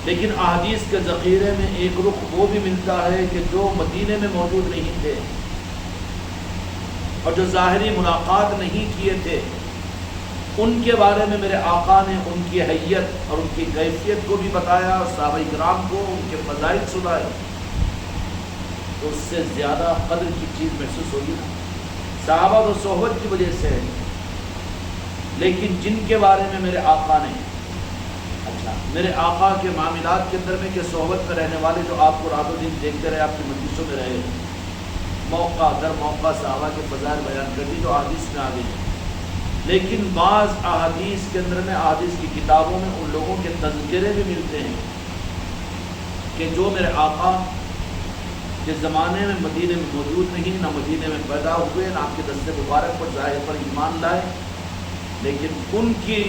لیکن احادیث کے ذخیرے میں ایک رخ وہ بھی ملتا ہے کہ جو مدینے میں موجود نہیں تھے اور جو ظاہری ملاقات نہیں کیے تھے، ان کے بارے میں میرے آقا نے ان کی حیت اور ان کی کیفیت کو بھی بتایا اور صحابہ کرام کو ان کے فضائل سنائے، تو اس سے زیادہ قدر کی چیز محسوس ہوگی نا۔ صحابہ تو صحبت کی وجہ سے ہے، لیکن جن کے بارے میں میرے آقا نے میرے آقا کے معاملات کے اندر میں کہ صحبت میں رہنے والے جو آپ کو رات و دن دیکھتے رہے، آپ کی مجلسوں میں رہے، موقع در موقع صحابہ کے فضائل بیان کر دی جو احادیث میں آ گئی ہیں، لیکن بعض احادیث کے اندر میں احادیث کی کتابوں میں ان لوگوں کے تذکرے بھی ملتے ہیں کہ جو میرے آقا کے زمانے میں مدینے میں موجود نہیں، نہ مدینے میں پیدا ہوئے، نہ آپ کے دست مبارک پر ظاہر پر ایمان لائے، لیکن ان کی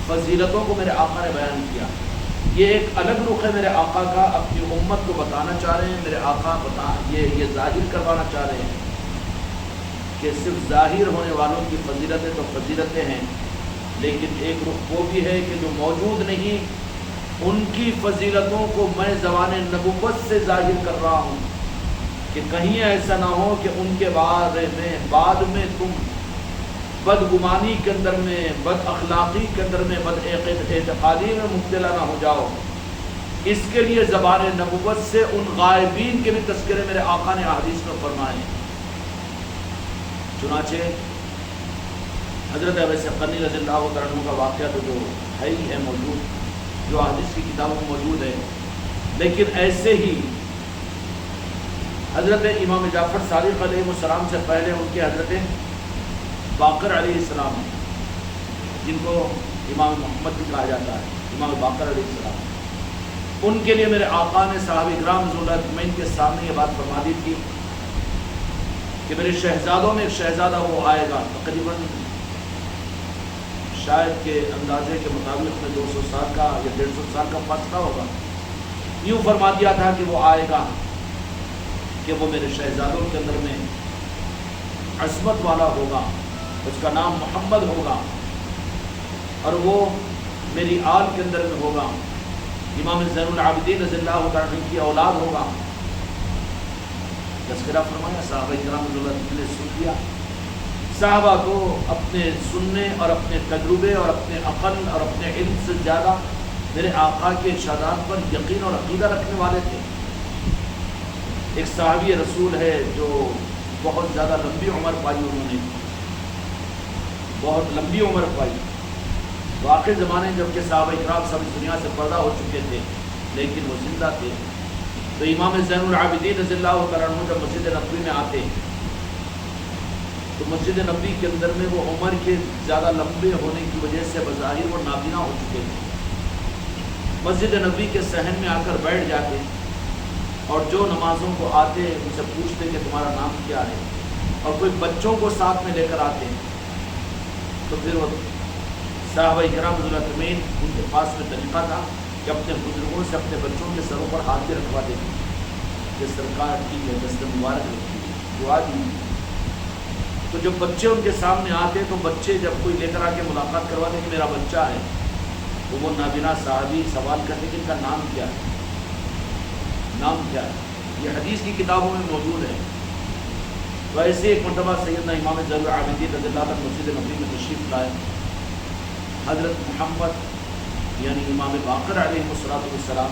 فضیلتوں کو میرے آقا نے بیان کیا۔ یہ ایک الگ رخ ہے میرے آقا کا، اپنی امت کو بتانا چاہ رہے ہیں، میرے آقا یہ ظاہر کروانا چاہ رہے ہیں کہ صرف ظاہر ہونے والوں کی فضیلتیں تو فضیلتیں ہیں، لیکن ایک رخ وہ بھی ہے کہ جو موجود نہیں، ان کی فضیلتوں کو میں زبان نبوت سے ظاہر کر رہا ہوں کہ کہیں ایسا نہ ہو کہ ان کے بارے میں بعد میں تم بدگمانی کے اندر میں، بد اخلاقی کے اندر میں، بد اعتقادی میں مبتلا نہ ہو جاؤ۔ اس کے لیے زبان نبوت سے ان غائبین کے بھی تذکرے میرے آقا نے احادیث میں فرمائے ہیں۔ چنانچہ حضرت ابی قرنی رضی اللہ عنہ کا واقعہ تو جو ہے ہی ہے موجود، جو احادیث کی کتابوں میں موجود ہے، لیکن ایسے ہی حضرت امام جعفر صادق علیہ السلام سے پہلے ان کے حضرت باقر علیہ السلام ہیں، جن کو امام محمد بھی کہا جاتا ہے، امام باقر علیہ السلام، ان کے لیے میرے آقا نے صحابہ کرام رضی اللہ اجمعین کے سامنے یہ بات فرما دی تھی کہ میرے شہزادوں میں ایک شہزادہ وہ آئے گا، تقریباً شاید کے اندازے کے مطابق میں 200 سال کا یا 150 سال کا فاصلہ ہوگا، یوں فرما دیا تھا کہ وہ آئے گا کہ وہ میرے شہزادوں کے اندر میں عصمت والا ہوگا، اس کا نام محمد ہوگا، اور وہ میری آل کے اندر میں ہوگا، امام زین العابدین رضی اللہ عنہ کی اولاد ہوگا۔ تذکرہ فرمایا، صحابہ کرام رضی اللہ نے سن لیا۔ صحابہ تو اپنے سننے اور اپنے تجربے اور اپنے عقل اور اپنے علم سے زیادہ میرے آقا کے ارشادات پر یقین اور عقیدہ رکھنے والے تھے۔ ایک صحابی رسول ہے جو بہت زیادہ لمبی عمر پائی، انہوں نے بہت لمبی عمر پائی، تو آخر زمانے جب کہ صحابہ کرام سب اس دنیا سے پردہ ہو چکے تھے لیکن وہ زندہ تھے، تو امام زین العابدین رضی اللہ عنہ جب مسجد نبوی میں آتے تو مسجد نبوی کے اندر میں وہ عمر کے زیادہ لمبے ہونے کی وجہ سے بظاہر وہ نابینا ہو چکے تھے۔ مسجد نبوی کے صحن میں آ کر بیٹھ جاتے اور جو نمازوں کو آتے ان سے پوچھتے کہ تمہارا نام کیا ہے، اور کوئی بچوں کو ساتھ میں لے کر آتے تو پھر وہ صحابہ کرام رضی اللہ اجمعین ان کے پاس میں طریقہ تھا کہ اپنے بزرگوں سے اپنے بچوں کے سروں پر ہاتھ بھی رکھوا دیتے کہ سرکار ٹھیک ہے، دست مبارک رکھیے، دعا دی۔ تو جب بچے ان کے سامنے آتے تو بچے جب کوئی لے کر آ کے ملاقات کرواتے کہ میرا بچہ ہے، تو وہ نابینا صحابی سوال کرتے کہ ان کا نام کیا ہے، نام کیا ہے۔ یہ حدیث کی کتابوں میں موجود ہے۔ ویسے ایک مرتبہ سیدنا امام زین العابدین رضی اللہ عنہ مسجد نبوی میں تشریف لائے، حضرت محمد یعنی امام باقر علیہ السلام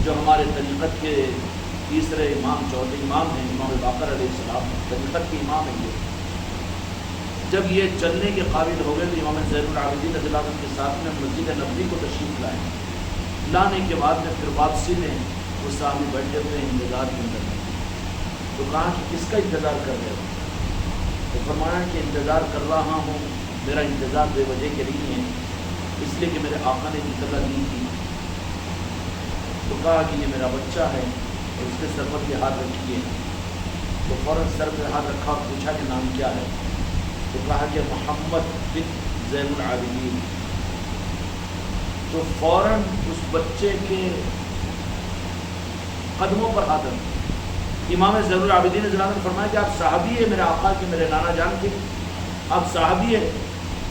جو ہمارے طریقت کے تیسرے امام، چوتھے امام ہیں، امام باقر علیہ السلام طریقت کے امام ہیں۔ یہ جب یہ چلنے کے قابل ہو گئے تو امام زین العابدین رضی اللہ عنہ کے ساتھ میں مسجد نبوی کو تشریف لائے۔ لانے کے بعد میں پھر واپسی میں وہ صحابی بیٹھے ہوئے انتظار کے اندر، تو کہا کہ کس کا انتظار کر رہے ہو؟ تو فرمایا کہ انتظار کر رہا ہوں، میرا انتظار بے وجہ کے نہیں ہے، اس لیے کہ میرے آقا نے اطلاع دی تھی۔ تو کہا کہ یہ میرا بچہ ہے اور اس کے سر پر یہ ہاتھ رکھیے، تو فوراً سر پہ ہاتھ رکھا اور پوچھا کہ نام کیا ہے؟ تو کہا کہ محمد بن زین العابدین۔ تو فوراً اس بچے کے قدموں پر ہاتھ رکھا۔ امام زین العابدین رضی اللہ عنہ نے فرمایا کہ آپ صحابی ہیں میرے آقا کے، میرے نانا جان کے، آپ صحابی ہیں،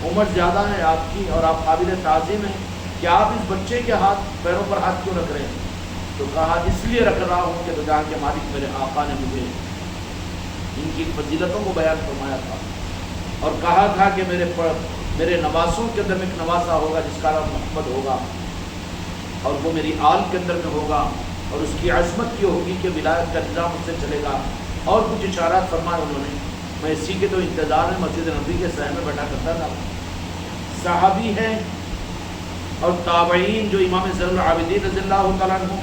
عمر زیادہ ہے آپ کی اور آپ قابل تعظیم ہیں، کہ آپ اس بچے کے پیروں پر ہاتھ کیوں رکھ رہے ہیں؟ تو کہا اس لیے رکھ رہا ہوں کہ تو جہاں کے مالک میرے آقا نے مجھے ان کی فضیلتوں کو بیان فرمایا تھا اور کہا تھا کہ میرے نواسوں کے اندر میں ایک نواسا ہوگا جس کا نام محمد ہوگا اور وہ میری آل کے اندر میں ہوگا اور اس کی عظمت یہ ہوگی کہ ولایت کا نظام اس سے چلے گا، اور کچھ اشارات فرمائے انہوں نے۔ میں اسی کے تو انتظار میں مسجد نبی کے صحن میں بیٹھا کرتا تھا۔ صحابی ہیں اور تابعین جو امام زین العابدین رضی اللہ تعالیٰ عنہ،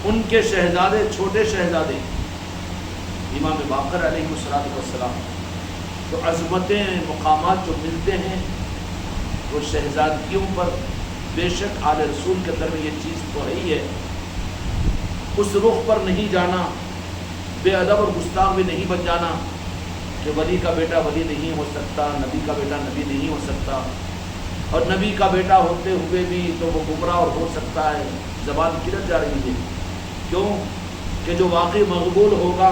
ان کے شہزادے، چھوٹے شہزادے امام باقر علیہ السلام، تو عظمتیں، مقامات جو ملتے ہیں وہ شہزادیوں پر، بے شک آل رسول کے اندر میں یہ چیز تو ہے ہی ہے۔ اس رخ پر نہیں جانا، بے ادب اور گستاخ بھی نہیں بن جانا کہ ولی کا بیٹا ولی نہیں ہو سکتا، نبی کا بیٹا نبی نہیں ہو سکتا، اور نبی کا بیٹا ہوتے ہوئے بھی تو وہ گمراہ اور ہو سکتا ہے۔ زبان کدھر جا رہی ہے؟ کیوں کہ جو واقعی مقبول ہوگا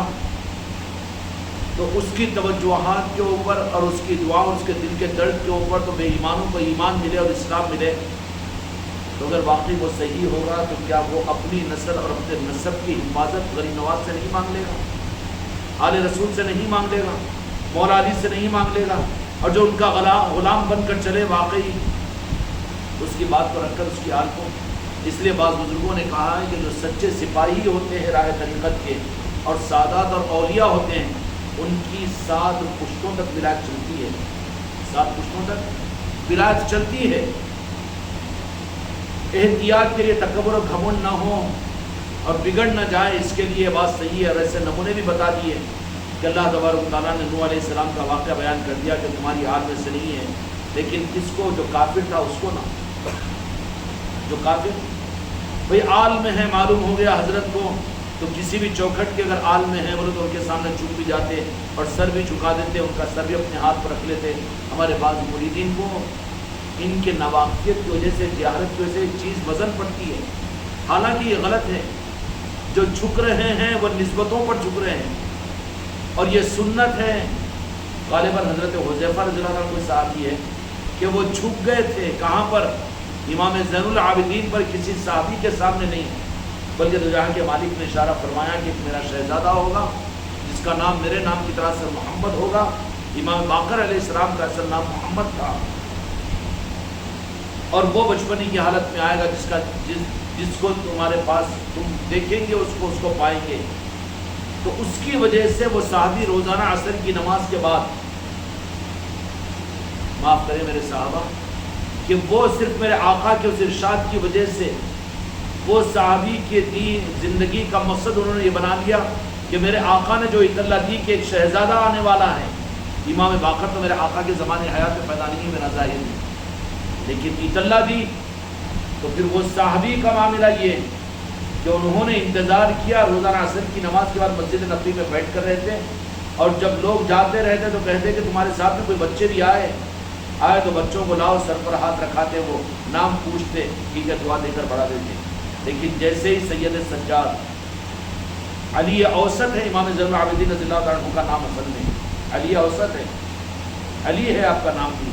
تو اس کی توجہات کے اوپر اور اس کی دعا اور اس کے دل کے درد کے اوپر تو بے ایمانوں کو ایمان ملے اور اسلام ملے۔ تو اگر واقعی وہ صحیح ہوگا تو کیا وہ اپنی نسل اور اپنے نسب کی حفاظت غریب نواز سے نہیں مانگ لے گا؟ آل رسول سے نہیں مانگ لے گا؟ مولا علی سے نہیں مانگ لے گا؟ اور جو ان کا غلام بن کر چلے واقعی اس کی بات کو رکھ کر اس کی آل کو۔ اس لیے بعض بزرگوں نے کہا ہے کہ جو سچے سپاہی ہوتے ہیں راہ طریقت کے اور سادات اور اولیاء ہوتے ہیں، ان کی 7 پشتوں تک ولایت چلتی ہے، 7 پشتوں تک ولایت چلتی ہے۔ احتیاط کے لیے تکبر و گھمنڈ نہ ہو اور بگڑ نہ جائے، اس کے لیے بات صحیح ہے۔ ویسے نمونے بھی بتا دیے کہ اللہ تبارک و تعالیٰ نے نوح علیہ السلام کا واقعہ بیان کر دیا کہ تمہاری آل میں سے نہیں ہے، لیکن کس کو؟ جو کافر تھا اس کو نہ، جو کافر بھئی آل میں ہے، معلوم ہو گیا حضرت کو، تو کسی بھی چوکھٹ کے اگر آل میں ہے بولے تو ان کے سامنے جھک بھی جاتے اور سر بھی جھکا دیتے، ان کا سر بھی اپنے ہاتھ پر رکھ لیتے۔ ہمارے بعض مریدین کو ان کے نواقفیت کی وجہ سے، جہالت کی وجہ سے ایک چیز وزن پڑتی ہے، حالانکہ یہ غلط ہے۔ جو جھک رہے ہیں وہ نسبتوں پر جھک رہے ہیں، اور یہ سنت ہے۔ غالباً حضرت حذیفہ رضی اللہ عنہ کوئی صحابی ہے کہ وہ جھک گئے تھے، کہاں پر؟ امام زین العابدین پر، کسی صحابی کے سامنے نہیں، بلکہ تو جہاں کے مالک نے اشارہ فرمایا کہ میرا شہزادہ ہوگا جس کا نام میرے نام کی طرح سے محمد ہوگا۔ امام باقر علیہ السلام کا اصل نام محمد تھا، اور وہ بچپنی کی حالت میں آئے گا جس کو تمہارے پاس تم دیکھیں گے اس کو پائیں گے۔ تو اس کی وجہ سے وہ صحابی روزانہ عصر کی نماز کے بعد، معاف کریں میرے صحابہ، کہ وہ صرف میرے آقا کے اس ارشاد کی وجہ سے وہ صحابی کے دین زندگی کا مقصد انہوں نے یہ بنا لیا کہ میرے آقا نے جو اطلاع دی کہ ایک شہزادہ آنے والا ہے۔ امام باقر تو میرے آقا کے زمانے حیات میں پیدا نہیں، میرا ظاہر نہیں، لیکن اطلاع دی تو پھر وہ صحابی کا معاملہ یہ کہ انہوں نے انتظار کیا، روزانہ عصر کی نماز کے بعد مسجد نبوی میں بیٹھ کر رہتے، اور جب لوگ جاتے رہتے تو کہتے کہ تمہارے ساتھ میں کوئی بچے بھی آئے تو بچوں کو لاؤ، سر پر ہاتھ رکھاتے، وہ نام پوچھتے، ٹھیک ہے دعا دے کر بڑھا دیتے۔ لیکن جیسے ہی سید سجاد، علی اوسط ہے امام زین العابدین رضی اللہ عنہ کا نام اصل میں علی اوسط ہے، علی ہے آپ کا نام بھی،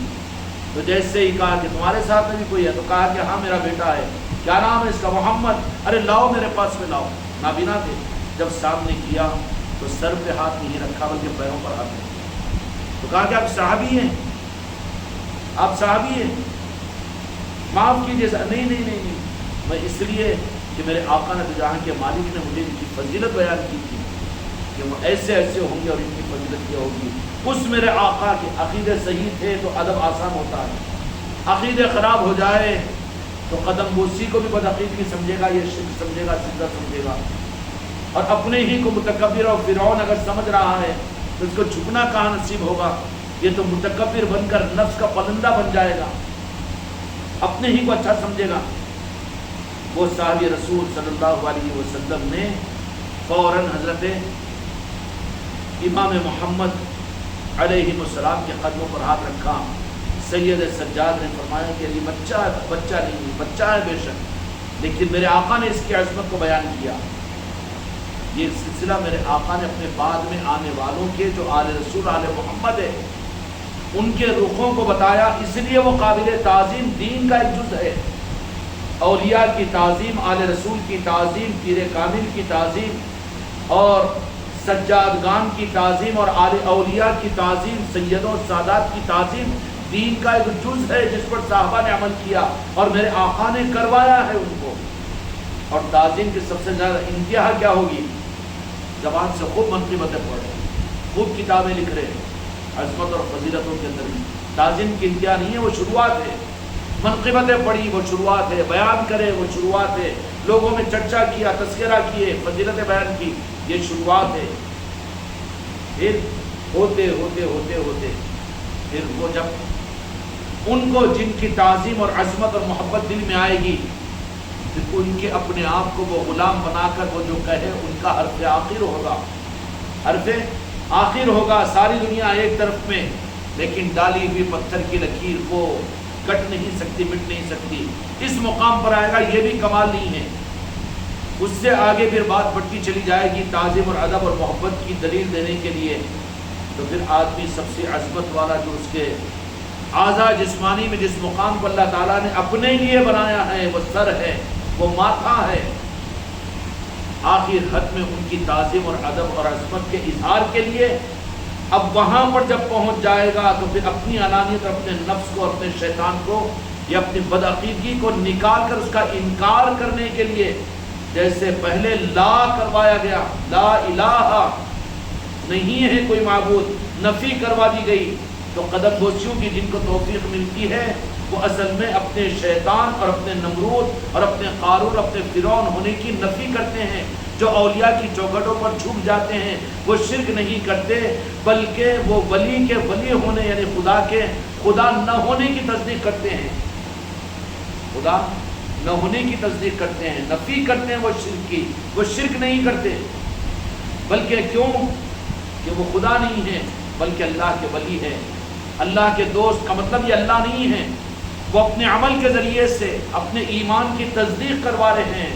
تو جیسے ہی کہا کہ تمہارے ساتھ میں بھی کوئی ہے، تو کہا کہ ہاں میرا بیٹا ہے۔ کیا نام ہے اس کا؟ محمد۔ ارے لاؤ میرے پاس میں لاؤ۔ نابینا تھے، جب سامنے کیا تو سر پہ ہاتھ نہیں رکھا بلکہ پیروں پر ہاتھ رکھا، تو کہا کہ آپ صحابی ہیں، آپ صحابی ہیں، معاف کیجیے۔ نہیں، میں اس لیے کہ میرے آقا نے تو جہاں کے مالک نے مجھے ان کی فضیلت بیان کی تھی کہ وہ ایسے ہوں گے اور ان کی فضیلت کیا ہوگی۔ اس میرے آقا کے عقیدے صحیح تھے تو ادب آسان ہوتا ہے، عقیدے خراب ہو جائے تو قدم بوسی کو بھی بدعقیدگی سمجھے گا، یہ شرک سمجھے گا، سجدہ سمجھے گا، اور اپنے ہی کو متکبر اور فرعون اگر سمجھ رہا ہے تو اس کو جھکنا کہاں نصیب ہوگا؟ یہ تو متکبر بن کر نفس کا پلندہ بن جائے گا، اپنے ہی کو اچھا سمجھے گا۔ وہ صحابی رسول صلی اللہ علیہ وسلم نے فوراً حضرت امام محمد علیہ السلام کے قدموں پر ہاتھ رکھا۔ سید سجاد نے فرمایا کہ یہ بچہ نہیں، بچہ ہے بے شک، لیکن میرے آقا نے اس کی عظمت کو بیان کیا۔ یہ سلسلہ میرے آقا نے اپنے بعد میں آنے والوں کے جو آل رسول آل محمد ہے ان کے رخوں کو بتایا، اس لیے وہ قابل تعظیم دین کا ایک جز ہے۔ اولیاء کی تعظیم، آل رسول کی تعظیم، پیر کامل کی تعظیم، اور سجادگان کی تعظیم، اور آل اولیاء کی تعظیم، سیدوں سادات کی تعظیم دین کا ایک جز ہے جس پر صحابہ نے عمل کیا اور میرے آقا نے کروایا ہے ان کو۔ اور تعظیم کی سب سے زیادہ انتہا کیا ہوگی؟ زبان سے خوب منقبتیں پڑھ رہے ہیں، خوب کتابیں لکھ رہے ہیں عظمت اور فضیلتوں کے اندر۔ تعظیم کی انتہا نہیں ہے، وہ شروعات ہے۔ منقبتیں پڑھی وہ شروعات ہے، بیان کرے وہ شروعات ہے، لوگوں میں چرچا کیا، تذکرہ کیے، فضیلتیں بیان کی، یہ شروعات ہے۔ پھر ہوتے ہوتے ہوتے ہوتے پھر وہ جب ان کو جن کی تعظیم اور عظمت اور محبت دل میں آئے گی، پھر ان کے اپنے آپ کو وہ غلام بنا کر وہ جو کہے ان کا حرف آخر ہوگا، حرف آخر ہوگا۔ ساری دنیا ایک طرف میں، لیکن ڈالی ہوئی پتھر کی لکیر کو کٹ نہیں سکتی، مٹ نہیں سکتی۔ اس مقام پر آئے گا، یہ بھی کمال نہیں ہے۔ اس سے آگے پھر بات بڑھتی چلی جائے گی تعظیم اور ادب اور محبت کی دلیل دینے کے لیے، تو پھر آدمی سب سے عظمت والا جو اس کے اعضاء جسمانی میں جس مقام کو اللہ تعالیٰ نے اپنے لیے بنایا ہے وہ سر ہے، وہ ماتھا ہے۔ آخر حد میں ان کی تعظیم اور ادب اور عظمت کے اظہار کے لیے اب وہاں پر جب پہنچ جائے گا تو پھر اپنی انانیت، اپنے نفس کو، اپنے شیطان کو یا اپنی بدعقیدگی کو نکال کر اس کا انکار کرنے کے لیے، جیسے پہلے لا کروایا گیا، لا الہ نہیں ہے کوئی معبود، نفی کروا دی گئی، تو قدم بوسیوں کی جن کو توفیق ملتی ہے وہ اصل میں اپنے شیطان اور اپنے نمرود اور اپنے قارون، اپنے فرعون ہونے کی نفی کرتے ہیں۔ جو اولیاء کی چوکھٹوں پر جھک جاتے ہیں وہ شرک نہیں کرتے، بلکہ وہ ولی کے ولی ہونے یعنی خدا کے خدا نہ ہونے کی تصدیق کرتے ہیں، خدا نہ ہونے کی تصدیق کرتے ہیں، نفی کرتے ہیں وہ شرک کی۔ وہ شرک نہیں کرتے، بلکہ کیوں کہ وہ خدا نہیں ہے بلکہ اللہ کے ولی ہے، اللہ کے دوست کا مطلب یہ اللہ نہیں ہے۔ وہ اپنے عمل کے ذریعے سے اپنے ایمان کی تصدیق کروا رہے ہیں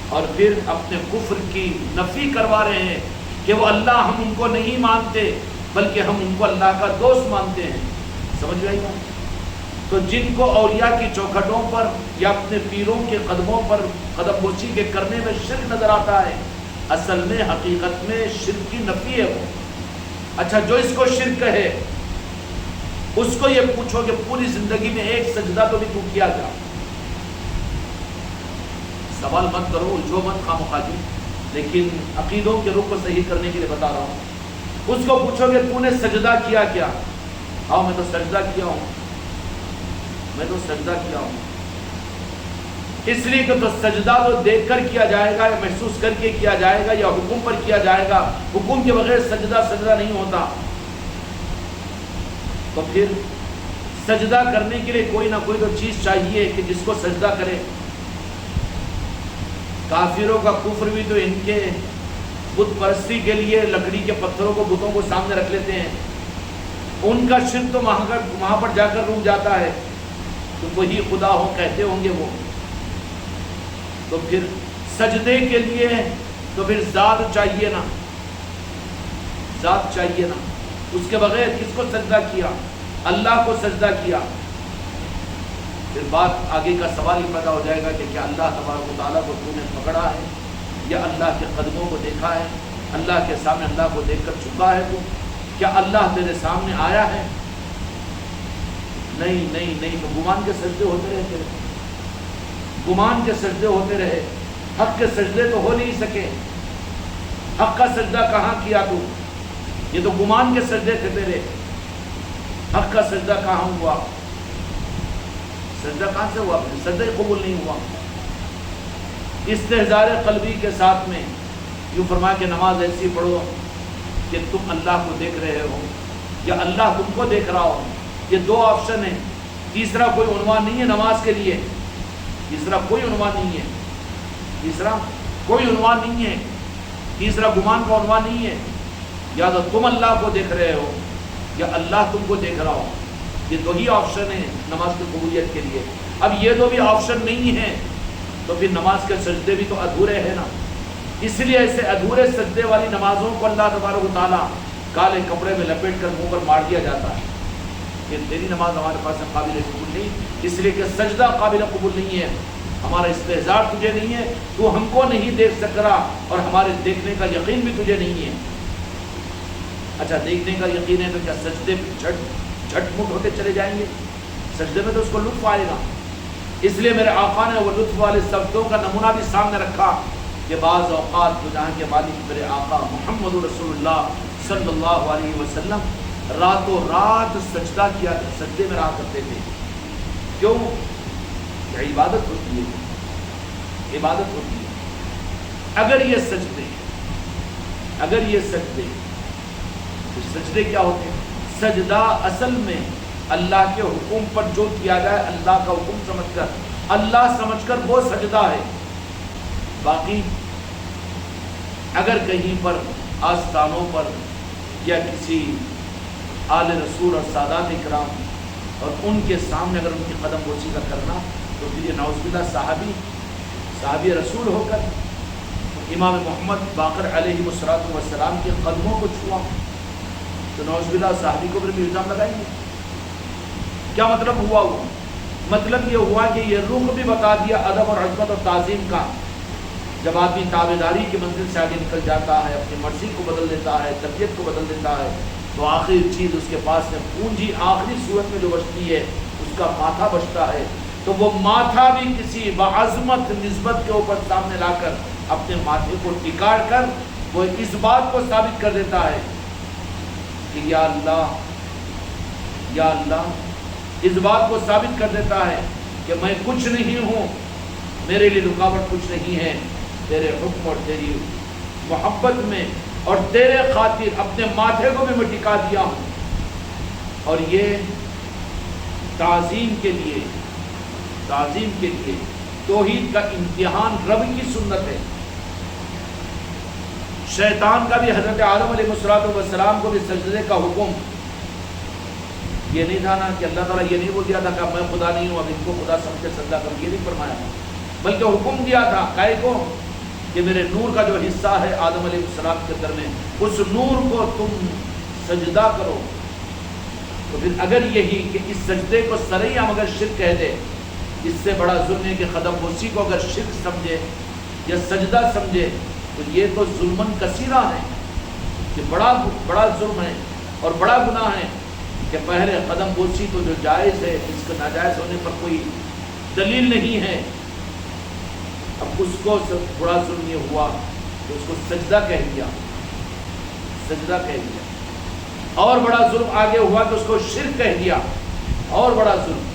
اور پھر اپنے کفر کی نفی کروا رہے ہیں کہ وہ اللہ، ہم ان کو نہیں مانتے بلکہ ہم ان کو اللہ کا دوست مانتے ہیں۔ سمجھ میں آئی بات؟ تو جن کو اولیاء کی چوکھٹوں پر یا اپنے پیروں کے قدموں پر قدم بوسی کے کرنے میں شرک نظر آتا ہے، اصل میں حقیقت میں شرک کی نفی ہے وہ۔ اچھا، جو اس کو شرک ہے اس کو یہ پوچھو کہ پوری زندگی میں ایک سجدہ تو بھی تو کیا کیا؟ سوال مت کرو، الجھو مت خواہ لیکن عقیدوں کے رخ کو صحیح کرنے کے لیے بتا رہا ہوں۔ اس کو پوچھو کہ تو نے سجدہ کیا کیا؟ ہاں میں تو سجدہ کیا ہوں، میں تو سجدہ کیا ہوں۔ اس لیے کہ تو سجدہ تو دیکھ کر کیا جائے گا یا محسوس کر کے کیا جائے گا یا حکم پر کیا جائے گا، حکم کے بغیر سجدہ سجدہ نہیں ہوتا۔ تو پھر سجدہ کرنے کے لیے کوئی نہ کوئی تو چیز چاہیے کہ جس کو سجدہ کرے۔ کافروں کا کفر بھی تو ان کے بت پرستی کے لیے لکڑی کے پتھروں کو، بتوں کو سامنے رکھ لیتے ہیں، ان کا شرک تو وہاں پر جا کر رک جاتا ہے، تو وہی خدا ہو کہتے ہوں گے وہ۔ تو پھر سجدے کے لیے تو پھر ذات چاہیے نا، ذات چاہیے نا، اس کے بغیر کس کو سجدہ کیا؟ اللہ کو سجدہ کیا۔ پھر بات آگے کا سوال ہی پیدا ہو جائے گا کہ کیا اللہ تبارک و تعالیٰ کو تو نے پکڑا ہے یا اللہ کے قدموں کو دیکھا ہے، اللہ کے سامنے اللہ کو دیکھ کر چھپا ہے تو؟ کیا اللہ تیرے سامنے آیا ہے؟ نہیں نہیں نہیں، تو گمان کے سجدے ہوتے رہے تیرے، گمان کے سجدے ہوتے رہے، حق کے سجدے تو ہو نہیں سکے۔ حق کا سجدہ کہاں کیا تو؟ یہ تو گمان کے سجدے تھے تیرے، حق کا سجدہ کہاں ہوا؟ سجدہ کہاں سے ہوا؟ سجدہ قبول نہیں ہوا۔ استحضار قلبی کے ساتھ میں یوں فرمایا کہ نماز ایسی پڑھو کہ تم اللہ کو دیکھ رہے ہو یا اللہ تم کو دیکھ رہا ہو۔ یہ دو آپشن ہیں، تیسرا کوئی عنوان نہیں ہے نماز کے لیے، تیسرا کوئی عنوان نہیں ہے، تیسرا کوئی عنوان نہیں ہے، تیسرا گمان کا عنوان نہیں ہے۔ یا تو تم اللہ کو دیکھ رہے ہو یا اللہ تم کو دیکھ رہا ہو، یہ دو ہی آپشن ہیں نماز کی قبولیت کے لیے۔ اب یہ دو بھی آپشن نہیں ہیں تو پھر نماز کے سجدے بھی تو ادھورے ہیں نا۔ اس لیے ایسے ادھورے سجدے والی نمازوں کو اللہ تبارک و تعالیٰ کالے کپڑے میں لپیٹ کر منہ پر مار دیا جاتا ہے کہ تیری نماز ہمارے پاس قابل قبول نہیں، اس لیے کہ سجدہ قابل قبول نہیں ہے، ہمارا استحزار تجھے نہیں ہے، تو ہم کو نہیں دیکھ سک رہا اور ہمارے دیکھنے کا یقین بھی تجھے نہیں ہے۔ اچھا دیکھنے کا یقین ہے تو کیا سجدے پہ جھٹ مٹ ہوتے چلے جائیں گے؟ سجدے میں تو اس کو لطف آئے گا۔ اس لیے میرے آقا نے وہ لطف والے سجدوں کا نمونہ بھی سامنے رکھا کہ بعض اوقات تو جہاں کے مالک میرے آقا محمد رسول اللہ صلی اللہ علیہ وسلم راتوں رات سجدہ کیا، سجدے میں رہا کرتے تھے۔ کیوں؟ یہ عبادت ہوتی ہے، عبادت ہوتی ہے۔ اگر یہ سجدے تو سجدے کیا ہوتے ہیں؟ سجدہ اصل میں اللہ کے حکم پر جو کیا جائے اللہ کا حکم سمجھ کر، اللہ سمجھ کر وہ سجدہ ہے۔ باقی اگر کہیں پر آستانوں پر یا کسی آل رسول اور سادات اکرام اور ان کے سامنے اگر ان کی قدم بوسی کا کرنا تو پھر یہ نعوذ باللہ صحابی رسول ہو کر امام محمد باقر علیہ السلام کے قدموں کو چھوا تو نعوذ باللہ صحابی کو پھر بھی الزام لگائیں گے۔ کیا مطلب ہوا؟ مطلب یہ ہوا کہ یہ رخ بھی بتا دیا ادب اور عظمت اور تعظیم کا۔ جب آدمی تابعداری کی منزل سے آگے نکل جاتا ہے، اپنی مرضی کو بدل دیتا ہے، طبیعت کو بدل دیتا ہے، تو آخری چیز اس کے پاس میں پونجی آخری صورت میں جو بچتی ہے اس کا ماتھا بچتا ہے۔ تو وہ ماتھا بھی کسی بعظمت نسبت کے اوپر سامنے لا کر اپنے ماتھے کو ٹکاڑ کر وہ اس بات کو ثابت کر دیتا ہے کہ یا اللہ اس بات کو ثابت کر دیتا ہے کہ میں کچھ نہیں ہوں، میرے لیے رکاوٹ کچھ نہیں ہے، تیرے حکم اور تیری محبت میں اور تیرے خاطر اپنے ماتھے کو بھی میں ٹکا دیا ہوں۔ اور یہ تعظیم کے لیے توحید کا امتحان رب کی سنت ہے۔ شیطان کا بھی حضرت آدم علیہ السلام کو بھی سجدے کا حکم یہ نہیں تھا نا کہ اللہ تعالیٰ یہ نہیں بول دیا تھا کہ میں خدا نہیں ہوں اب ان کو خدا سمجھ کے سجدہ کروں، یہ نہیں فرمایا، بلکہ حکم دیا تھا کائے کو کہ میرے نور کا جو حصہ ہے آدم علیہ السلام کے اندر میں اس نور کو تم سجدہ کرو۔ تو پھر اگر یہی کہ اس سجدے کو سرعی ہم اگر شرک کہہ دے، اس سے بڑا ظلم ہے کہ قدم بوسی کو اگر شرک سمجھے یا سجدہ سمجھے تو یہ تو ظلمن کثیرہ ہے، کہ بڑا ظلم ہے اور بڑا گناہ ہے کہ پہلے قدم بوسی تو جو جائز ہے اس کا ناجائز ہونے پر کوئی دلیل نہیں ہے، اب اس کو بڑا ظلم یہ ہوا کہ اس کو سجدہ کہہ دیا، اور بڑا ظلم آگے ہوا کہ اس کو شرک کہہ دیا، اور بڑا ظلم۔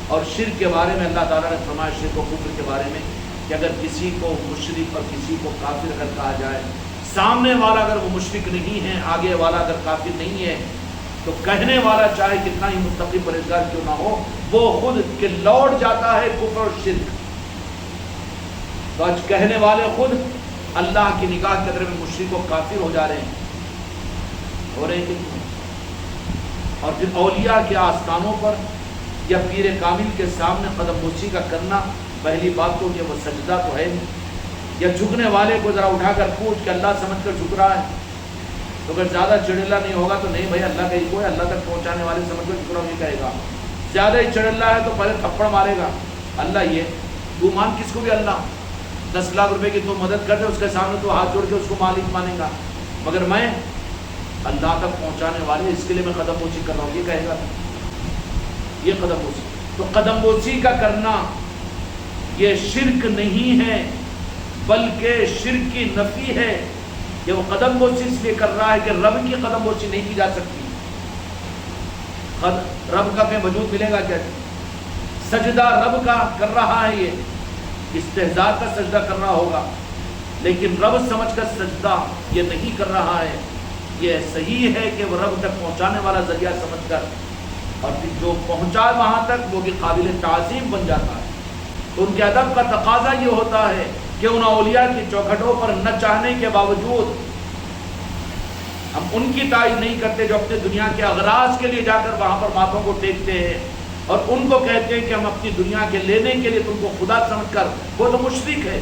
اور شرک کے بارے میں اللہ تعالیٰ نے فرمایا شرک و کفر کے بارے میں کہ اگر کسی کو مشرک اور کسی کو کافر اگر کہا جائے، سامنے والا اگر وہ مشرک نہیں ہے، آگے والا اگر کافر نہیں ہے، تو کہنے والا چاہے کتنا ہی متقی پرہیزگار کیوں نہ ہو وہ خود کے لوٹ جاتا ہے کفر اور شرک۔ تو آج کہنے والے خود اللہ کی نگاہ کے اندر میں مشرک و کافر ہو جا رہے ہیں، اور پھر اولیاء کے آستانوں پر یا پیر کامل کے سامنے قدم بوسی کا کرنا، پہلی بات تو کہ وہ سجدہ تو ہے نہیں، یا جھکنے والے کو ذرا اٹھا کر پوچھ کہ اللہ سمجھ کر جھک رہا ہے، تو اگر زیادہ چڑیلا نہیں ہوگا تو نہیں بھائی اللہ کا ہی کوئی اللہ تک پہنچانے والے سمجھ کر جھک رہا نہیں کہے گا۔ زیادہ ہی چڑیلا ہے تو پہلے تھپڑ مارے گا، اللہ یہ تو مان کس کو بھی اللہ 10 لاکھ روپے کی تو مدد کر دے اس کے سامنے تو ہاتھ جوڑ کے اس کو مالک مانے گا، مگر میں اللہ تک پہنچانے والے اس کے لیے میں قدم بوسی کر رہا ہوں، یہ کہے گا، یہ قدم بوسی۔ تو قدم بوسی کا کرنا یہ شرک نہیں ہے بلکہ شرک کی نفی ہے، کہ وہ قدم بوسی اس لیے کر رہا ہے کہ رب کی قدم بوسی نہیں کی جا سکتی، رب کا کہیں وجود ملے گا کیا؟ سجدہ رب کا کر رہا ہے، یہ استحضاء کا سجدہ کر رہا ہوگا، لیکن رب سمجھ کر سجدہ یہ نہیں کر رہا ہے۔ یہ صحیح ہے کہ وہ رب تک پہنچانے والا ذریعہ سمجھ کر، اور پھر جو پہنچا وہاں تک وہ بھی قابل تعظیم بن جاتا ہے۔ تو ان کے ادب کا تقاضا یہ ہوتا ہے کہ ان اولیاء کی چوکھٹوں پر نہ چاہنے کے باوجود ہم ان کی تعریف نہیں کرتے جو اپنے دنیا کے اغراض کے لیے جا کر وہاں پر ماتھوں کو ٹیکتے ہیں اور ان کو کہتے ہیں کہ ہم اپنی دنیا کے لینے کے لیے تم کو خدا سمجھ کر، وہ تو مشرک ہے۔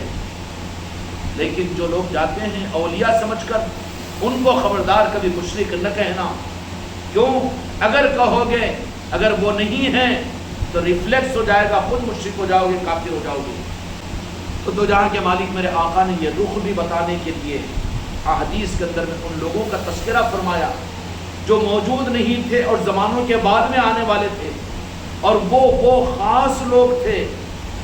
لیکن جو لوگ جاتے ہیں اولیاء سمجھ کر، ان کو خبردار کبھی مشرک نہ کہنا، کیوں؟ اگر کہو گے اگر وہ نہیں ہیں تو ریفلیکس ہو جائے گا، خود مشرک ہو جاؤ گے، کافر ہو جاؤ گے۔ تو دو جہاں کے مالک میرے آقا نے یہ رخ بھی بتانے کے لیے احادیث کے اندر میں ان لوگوں کا تذکرہ فرمایا جو موجود نہیں تھے اور زمانوں کے بعد میں آنے والے تھے، اور وہ خاص لوگ تھے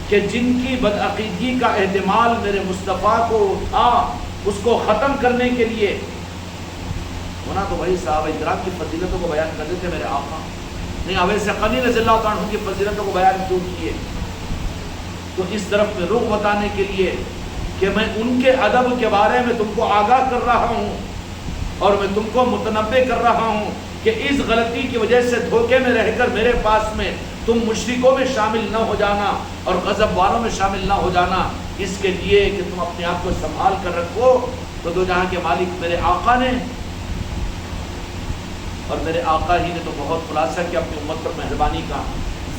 کہ جن کی بدعقیدگی کا احتمال میرے مصطفیٰ کو تھا اس کو ختم کرنے کے لیے، ہونا تو وہی صحابہ کرام کی فضیلتوں کو بیان کرتے تھے میرے آقا، نہیں اویس قرنی رضی اللہ عنہ کی فضیلتوں کو بیان کیوں کیے؟ تو اس طرف میں رخ بتانے کے لیے کہ میں ان کے ادب کے بارے میں تم کو آگاہ کر رہا ہوں اور میں تم کو متنبہ کر رہا ہوں کہ اس غلطی کی وجہ سے دھوکے میں رہ کر میرے پاس میں تم مشرکوں میں شامل نہ ہو جانا اور غضب والوں میں شامل نہ ہو جانا، اس کے لیے کہ تم اپنے آپ کو سنبھال کر رکھو۔ تو دو جہاں کے مالک میرے آقا نے، اور میرے آقا ہی نے تو بہت خلاصہ کیا اپنی امت پر مہربانی کا،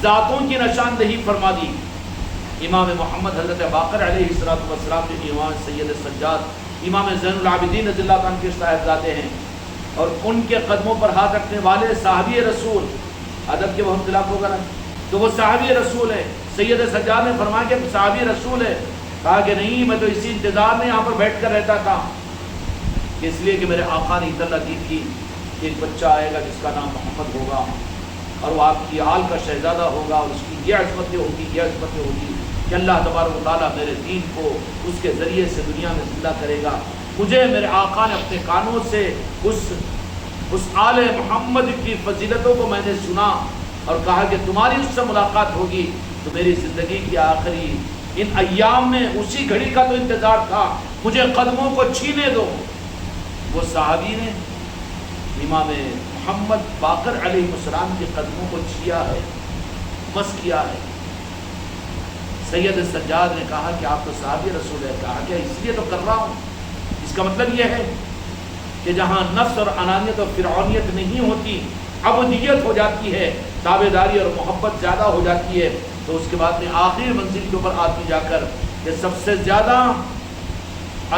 ذاتوں کی نشاندہی فرما دی۔ امام محمد حضرت باقر علیہ السلام جو امام سید سجاد امام زین العابدین رضی اللہ عنہ کے صاحبزادے ہیں، اور ان کے قدموں پر ہاتھ رکھنے والے صحابی رسول، ادب کے بہت خلاف ہوگا نا، تو وہ صحابی رسول ہے۔ سید سجاد نے فرمایا کہ صحابی رسول ہے، کہا کہ نہیں میں تو اسی انتظار میں یہاں پر بیٹھ کر رہتا تھا، اس لیے کہ میرے آقا نے اطلاع دی تھی کہ ایک بچہ آئے گا جس کا نام محمد ہوگا اور وہ آپ کی آل کا شہزادہ ہوگا، اور اس کی یہ عظمتیں ہوگی، یہ عظمتیں ہوگی کہ اللہ تبارک و تعالیٰ میرے دین کو اس کے ذریعے سے دنیا میں زندہ کرے گا۔ مجھے میرے آقا نے اپنے کانوں سے اس آل محمد کی فضیلتوں کو میں نے سنا اور کہا کہ تمہاری اس سے ملاقات ہوگی، تو میری زندگی کی آخری ان ایام میں اسی گھڑی کا تو انتظار تھا، مجھے قدموں کو چھینے دو۔ وہ صحابی نے امام محمد باقر علیہ السلام کے قدموں کو چھیا ہے، مس کیا ہے۔ سید سجاد نے کہا کہ آپ تو صحابی رسول ہے، کہا کہ اس لیے تو کر رہا ہوں، اس کا مطلب یہ ہے کہ جہاں نفس اور انانیت اور فرعونیت نہیں ہوتی، عبودیت ہو جاتی ہے، تابعداری اور محبت زیادہ ہو جاتی ہے، تو اس کے بعد میں آخری منزل کے اوپر آدمی جا کر کہ سب سے زیادہ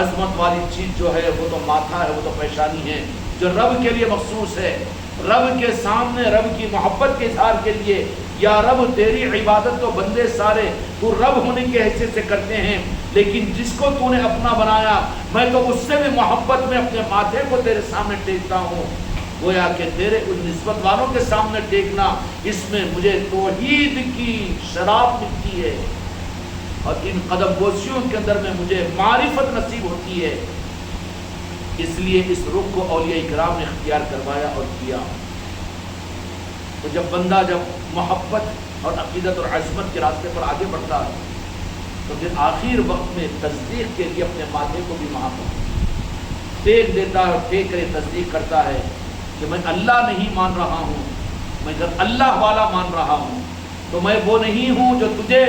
عظمت والی چیز جو ہے وہ تو ماتھا ہے، وہ تو پیشانی ہے، جو رب کے لیے مخصوص ہے، رب کے سامنے رب کی محبت کے اظہار کے لیے، یا رب تیری عبادت تو بندے سارے تو رب ہونے کی حیثیت سے کرتے ہیں، لیکن جس کو تو نے اپنا بنایا میں تو اس سے بھی محبت میں اپنے ماتھے کو تیرے سامنے ٹیکتا ہوں، گویا کہ تیرے ان نسبت والوں کے سامنے ٹیکنا، اس میں مجھے توحید کی شراب ملتی ہے، اور ان قدم بوسیوں کے اندر میں مجھے معرفت نصیب ہوتی ہے۔ اس لیے اس رخ کو اولیاء کرام نے اختیار کروایا اور کیا۔ تو جب بندہ محبت اور عقیدت اور عظمت کے راستے پر آگے بڑھتا ہے تو پھر آخر وقت میں تصدیق کے لیے اپنے ماتھے کو بھی وہاں پر ٹیک دیتا ہے، اور ٹیک کرے تصدیق کرتا ہے کہ میں اللہ نہیں مان رہا ہوں، میں جب اللہ والا مان رہا ہوں تو میں وہ نہیں ہوں جو تجھے،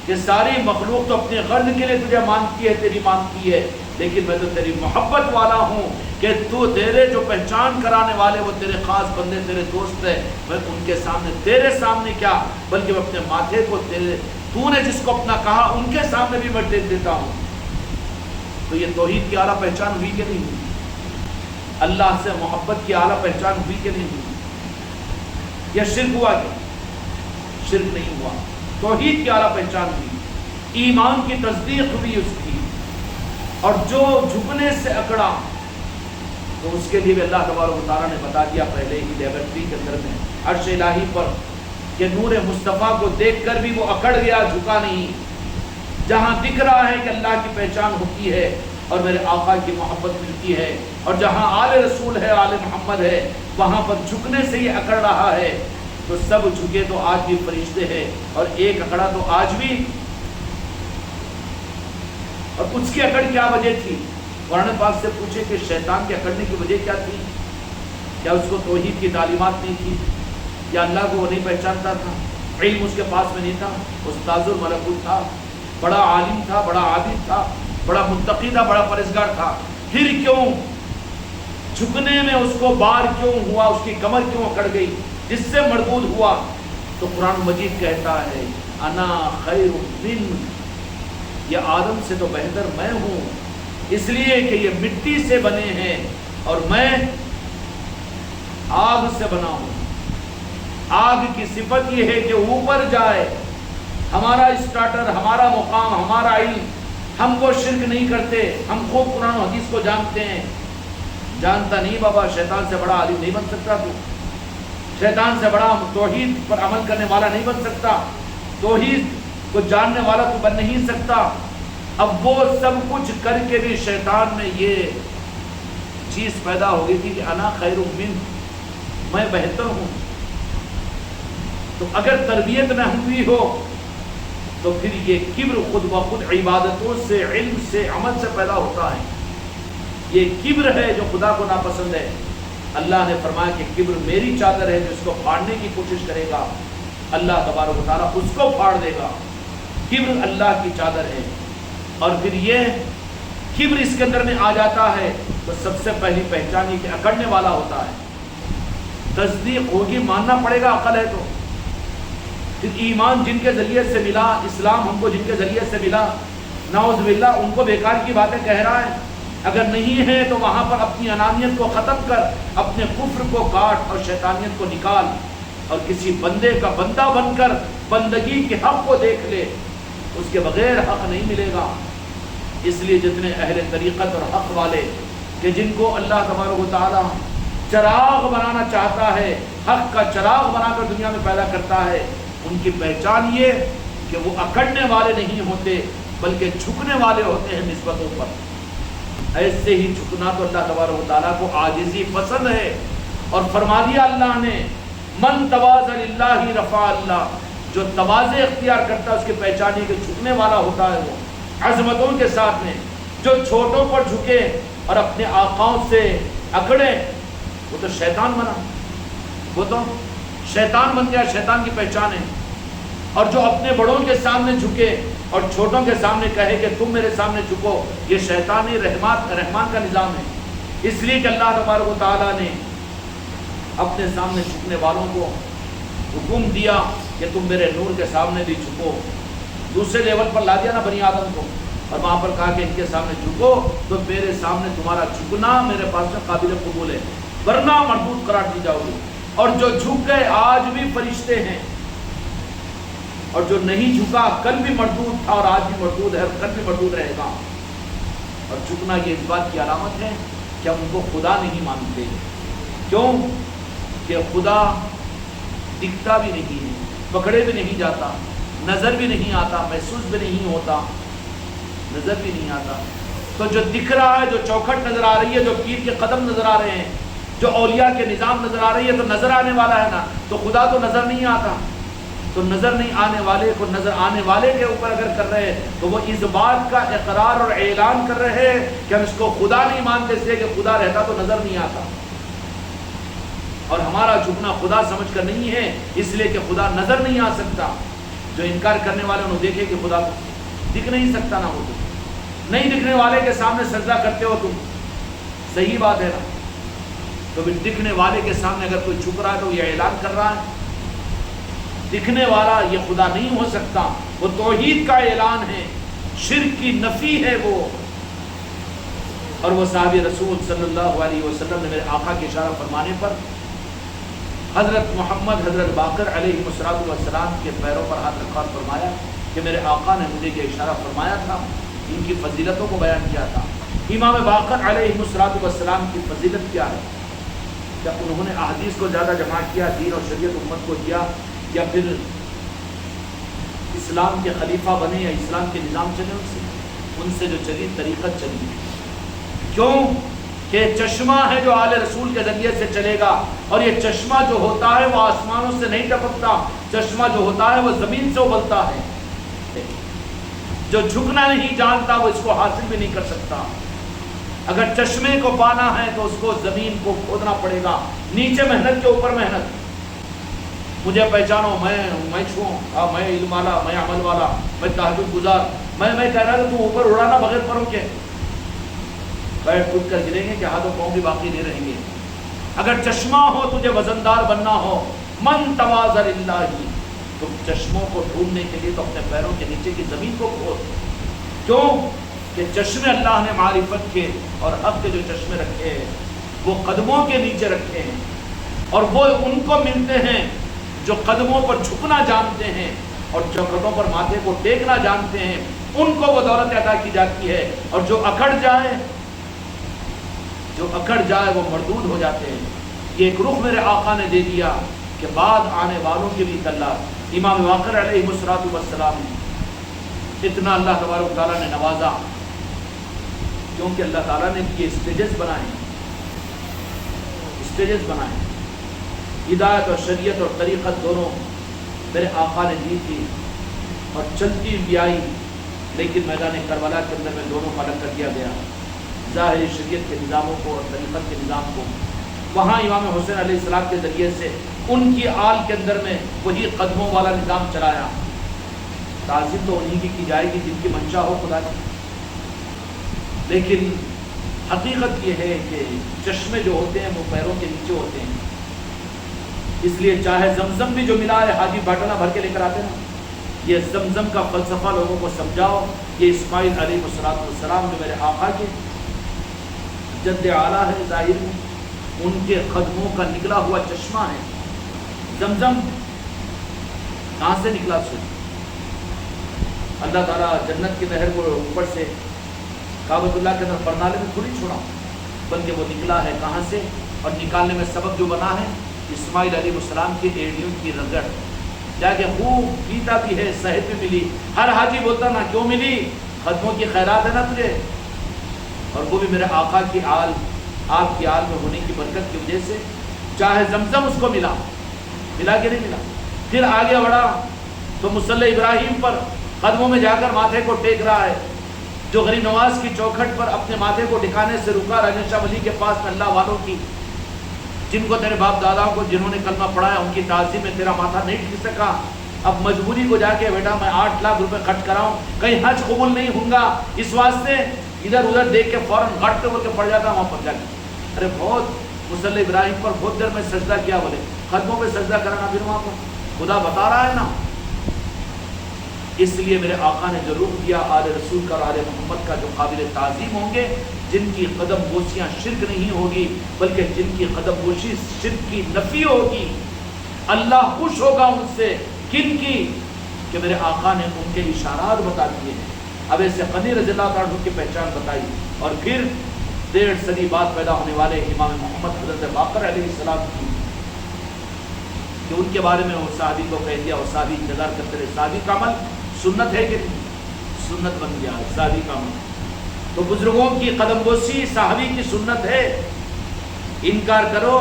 کہ ساری مخلوق تو اپنے غرض کے لیے تجھے مانتی ہے، تیری مانتی ہے، لیکن میں تو تیری محبت والا ہوں کہ تو تیرے جو پہچان کرانے والے وہ تیرے خاص بندے، تیرے دوست ہیں، میں ان کے سامنے، تیرے سامنے کیا بلکہ میں اپنے ماتھے کو تیرے تو نے جس کو اپنا کہا ان کے سامنے بھی میں ٹیک دیتا ہوں۔ تو یہ توحید کی اعلیٰ پہچان ہوئی کہ نہیں ہوئی؟ اللہ سے محبت کی اعلیٰ پہچان ہوئی کہ نہیں ہوئی؟ یا شرک ہوا کیا؟ شرک نہیں ہوا، توحید کی اعلیٰ پہچان ہوئی، ایمان کی تصدیق ہوئی اس کی، اور جو جھکنے سے اکڑا تو اس کے لیے بھی اللہ تبارک و تعالیٰ نے بتا دیا پہلے ہی لیبرٹری کے اندر میں عرش الہی پر کہ نور مصطفیٰ کو دیکھ کر بھی وہ اکڑ گیا، جھکا نہیں۔ جہاں دکھ رہا ہے کہ اللہ کی پہچان ہوتی ہے اور میرے آقا کی محبت ملتی ہے، اور جہاں آل رسول ہے، آل محمد ہے، وہاں پر جھکنے سے یہ اکڑ رہا ہے، تو سب جھکے تو آج بھی فرشتے ہیں، اور ایک اکڑا تو آج بھی۔ اور اس کی اکڑ کیا وجہ تھی؟ قرآن پاک سے پوچھے کہ شیطان کے اکڑنے کی وجہ کیا تھی؟ کیا اس کو توحید کی تعلیمات نہیں تھی؟ یا اللہ کو وہ نہیں پہچانتا تھا؟ علم اس کے پاس میں نہیں تھا؟ استاذ الملکوت تھا، بڑا عالم تھا، بڑا عابد تھا، بڑا متقی تھا، بڑا پرہیزگار تھا، پھر کیوں جھکنے میں اس کو بار کیوں ہوا، اس کی کمر کیوں اکڑ گئی، جس سے مردود ہوا؟ تو قرآن مجید کہتا ہے انا خیر من، یہ آدم سے تو بہتر میں ہوں، اس لیے کہ یہ مٹی سے بنے ہیں اور میں آگ سے بنا ہوں۔ آگ کی صفت یہ ہے کہ اوپر جائے، ہمارا اسٹارٹر، ہمارا مقام، ہمارا علم ہم وہ شرک نہیں کرتے، ہم خوب قرآن و حدیث کو جانتے ہیں. جانتا نہیں بابا، شیطان سے بڑا عالم نہیں بن سکتا تو، شیطان سے بڑا توحید پر عمل کرنے والا نہیں بن سکتا، توحید کو جاننے والا تو بن نہیں سکتا. اب وہ سب کچھ کر کے بھی شیطان میں یہ چیز پیدا ہو گئی تھی کہ انا خیر منہ، میں بہتر ہوں. تو اگر تربیت نہ ہوئی ہو تو پھر یہ کبر خود بخود عبادتوں سے، علم سے، عمل سے پیدا ہوتا ہے. یہ کبر ہے جو خدا کو ناپسند ہے. اللہ نے فرمایا کہ کبر میری چادر ہے، جو اس کو پھاڑنے کی کوشش کرے گا اللہ تبارک و تعالیٰ اس کو پھاڑ دے گا. کبر اللہ کی چادر ہے. اور پھر یہ کبر اس کے اندر میں آ جاتا ہے تو سب سے پہلی پہچان یہ کہ اکڑنے والا ہوتا ہے. تصدیق ہوگی، ماننا پڑے گا، عقل ہے تو. پھر ایمان جن کے ذریعے سے ملا، اسلام ہم کو جن کے ذریعے سے ملا، نعوذ باللہ ان کو بیکار کی باتیں کہہ رہا ہے. اگر نہیں ہے تو وہاں پر اپنی انانیت کو ختم کر، اپنے کفر کو کاٹ اور شیطانیت کو نکال، اور کسی بندے کا بندہ بن کر بندگی کے حق کو دیکھ لے. اس کے بغیر حق نہیں ملے گا. اس لیے جتنے اہل طریقت اور حق والے کہ جن کو اللہ تبارک و تعالیٰ چراغ بنانا چاہتا ہے، حق کا چراغ بنا کر دنیا میں پیدا کرتا ہے، ان کی پہچان یہ کہ وہ اکڑنے والے نہیں ہوتے بلکہ جھکنے والے ہوتے ہیں نسبتوں پر. ایسے ہی جھکنا تو اللہ تبارک و تعالیٰ کو عاجزی پسند ہے. اور فرما دیا اللہ نے من تواضع للہ رفع اللہ، جو تواضع اختیار کرتا ہے اس کی پہچان یہ کہ جھکنے والا ہوتا ہے. وہ عظمتوں کے ساتھ میں جو چھوٹوں پر جھکے اور اپنے آقاؤں سے اکڑے وہ تو شیطان بنا، وہ تو شیطان بن گیا، شیطان کی پہچان ہے. اور جو اپنے بڑوں کے سامنے جھکے اور چھوٹوں کے سامنے کہے کہ تم میرے سامنے جھکو، یہ شیطانی رحمان کا نظام ہے. اس لیے کہ اللہ تبارک و تعالیٰ نے اپنے سامنے جھکنے والوں کو حکم دیا کہ تم میرے نور کے سامنے بھی جھکو. دوسرے لیول پر لا دیا نا بنی آدم کو، اور وہاں پر کہا کہ ان کے سامنے جھکو تو میرے سامنے تمہارا جھکنا میرے پاس میں قابل قبول ہے، ورنہ مردود قرار دی جاؤ گی. اور جو جھک گئے آج بھی فرشتے ہیں، اور جو نہیں جھکا کل بھی مردود تھا اور آج بھی مردود ہے اور کل بھی مردود رہے گا. اور جھکنا یہ اس بات کی علامت ہے کہ ہم ان کو خدا نہیں مانتے. کیوں کہ خدا دکھتا بھی نہیں ہے، پکڑے بھی نہیں جاتا، نظر بھی نہیں آتا، محسوس بھی نہیں ہوتا، نظر بھی نہیں آتا. تو جو دکھ رہا ہے، جو چوکھٹ نظر آ رہی ہے، جو پیر کے قدم نظر آ رہے ہیں، جو اولیاء کے نظام نظر آ رہی ہے، تو نظر آنے والا ہے نا. تو خدا تو نظر نہیں آتا. تو نظر نہیں آنے والے کو نظر آنے والے کے اوپر اگر کر رہے ہیں تو وہ اس بات کا اقرار اور اعلان کر رہے ہیں کہ ہم اس کو خدا نہیں مانتے، اس لیے کہ خدا رہتا تو نظر نہیں آتا. اور ہمارا جھکنا خدا سمجھ کر نہیں ہے، اس لیے کہ خدا نظر نہیں آ سکتا. جو انکار کرنے والے انہوں دیکھے کہ خدا دکھ نہیں سکتا نا. وہ نہیں دکھنے والے کے سامنے سجدہ کرتے ہو تم، صحیح بات ہے نا. تو پھر دکھنے والے کے سامنے اگر کوئی جھک رہا ہے تو یہ اعلان کر رہا ہے دکھنے والا یہ خدا نہیں ہو سکتا. وہ توحید کا اعلان ہے، شرک کی نفی ہے وہ. اور وہ صحابی رسول صلی اللہ علیہ وسلم نے میرے آقا کے اشارہ فرمانے پر حضرت محمد حضرت باقر علیہ السلام کے پیروں پر ہاتھ رکھا اور فرمایا کہ میرے آقا نے مجھے یہ اشارہ فرمایا تھا، ان کی فضیلتوں کو بیان کیا تھا. امام باقر علیہ السلام کی فضیلت کیا ہے؟ کیا انہوں نے احادیث کو زیادہ جمع کیا، دین اور شریعت امت کو دیا، یا پھر اسلام کے خلیفہ بنے یا اسلام کے نظام چلے ان سے جو چلی طریقت چلی؟ کیوں کہ چشمہ ہے جو آل رسول کے ذریعے سے چلے گا. اور یہ چشمہ جو ہوتا ہے وہ آسمانوں سے نہیں ٹپکتا، چشمہ جو ہوتا ہے وہ زمین سے ابلتا ہے. جو جھکنا نہیں جانتا وہ اس کو حاصل بھی نہیں کر سکتا. اگر چشمے کو پانا ہے تو اس کو زمین کو کھودنا پڑے گا، نیچے محنت کے اوپر محنت. مجھے پہچانو، میں چھوؤں، میں علم والا، میں عمل والا، میں تہجد گزار، میں کہہ رہا تھا تو اوپر اڑانا بغیر پروں کے پیر ٹوٹ کر گریں گے کہ ہاتھوں پاؤں بھی باقی نہیں رہیں گے. اگر چشمہ ہو تجھے وزندار بننا ہو، من تواضع للہ، تو چشموں کو ڈھونڈنے کے لیے تو اپنے پیروں کے نیچے کی زمین کو کھود. کیوں کہ چشمے اللہ نے معرفت کے اور حق کے جو چشمے رکھے ہیں وہ قدموں کے نیچے رکھے ہیں، اور وہ ان کو ملتے ہیں جو قدموں پر جھکنا جانتے ہیں اور چوکھٹوں پر ماتھے کو ٹیکنا جانتے ہیں. ان کو وہ دولت عطا کی جاتی ہے، اور جو اکڑ جائے وہ مردود ہو جاتے ہیں۔ یہ ایک رخ میرے آقا نے دے دیا کہ بعد آنے والوں کے بھی اللہ امام باقر علیہ السلام نے اتنا اللہ تبارک تعالیٰ نے نوازا، کیونکہ اللہ تعالیٰ نے یہ اسٹیجز بنائے، ہدایت اور شریعت اور طریقت دونوں میرے آقا نے دی تھی اور چلتی بھی آئی، لیکن میدان کربلا کے اندر میں دونوں کو الگ کر دیا گیا، ظاہری شریعت کے نظاموں کو اور طریقت کے نظام کو۔ وہاں امام حسین علیہ السلام کے ذریعے سے ان کی آل کے اندر میں وہی قدموں والا نظام چلایا۔ تعظیم تو انہی کی جائے گی جن کی منشا ہو خدا کی، لیکن حقیقت یہ ہے کہ چشمے جو ہوتے ہیں وہ پیروں کے نیچے ہوتے ہیں، اس لیے چاہے زمزم بھی جو ملا ہے حاجی باٹلہ بھر کے لے کر آتے ہیں، یہ زمزم کا فلسفہ لوگوں کو سمجھاؤ۔ یہ اسماعیل علیہ السلام جو میرے آقا کے جد اعلیٰ ہے، ظاہر میں ان کے قدموں کا نکلا ہوا چشمہ ہے۔ زمزم کہاں سے نکلا؟ سن اللہ تعالیٰ جنت کی نہر کو اوپر سے کعبۃ اللہ کے اندر پرنالے میں تھوڑی چھوڑا، بلکہ وہ نکلا ہے کہاں سے، اور نکالنے میں سبب جو بنا ہے اسماعیل علیہ السلام کی ایڑیوں کی رگڑ، جا کے خوب پیتا بھی ہے، صحت بھی ملی۔ ہر حاجی بولتا نا کیوں ملی؟ قدموں کی خیرات ہے نا تجھے، اور وہ بھی میرے آقا کی آل، آپ کی آل میں ہونے کی برکت کی وجہ سے چاہے زمزم اس کو ملا کہ نہیں ملا۔ پھر آگے بڑھا تو مصلی ابراہیم پر قدموں میں جا کر ماتھے کو ٹیک رہا ہے، جو غریب نواز کی چوکھٹ پر اپنے ماتھے کو ٹھکانے سے رکا، راجہ شاہ ولی کے پاس میں اللہ والوں کی، جن کو تیرے باپ داداؤں کو جنہوں نے کلمہ پڑھایا ان کی تعظیم میں تیرا ماتھا نہیں ٹھک سکا، اب مجبوری کو جا کے بیٹا میں 8 لاکھ روپے خرچ کراؤں، کہیں حج قبول نہیں ہوں گا، اس واسطے ادھر ادھر دیکھ کے فوراً گھٹ ہو کے پڑ جاتا وہاں پر جا کے۔ ارے بہت مصلی ابراہیم پر بہت دیر میں سجدہ کیا، بولے قدموں پہ سجدہ کرانا، پھر وہاں پر خدا بتا رہا ہے نا۔ اس لیے میرے آقا نے جو رخ دیا آل رسول کا اور آل محمد کا، جو قابل تعظیم ہوں گے، جن کی قدم بوسیاں شرک نہیں ہوگی بلکہ جن کی قدم بوسی شرک کی نفی ہوگی، اللہ خوش ہوگا ان سے۔ کن کی؟ کہ میرے آقا نے ان کے اشارات بتا دیے ہیں۔ اب ایسے قنی رضی اللہ تعالیٰ عنہ کی پہچان بتائی، اور پھر 1.5 صدی بعد پیدا ہونے والے امام محمد حضرت باقر علیہ السلام کی، کہ ان کے بارے میں وہ صحابی کو کہہ دیا، اور صحابی انتظار کرتے رہے۔ صحابی کا عمل سنت ہے کہ نہیں؟ سنت بن گیا ہے صحابی کا عمل۔ تو بزرگوں کی قدم بوسی صحابی کی سنت ہے۔ انکار کرو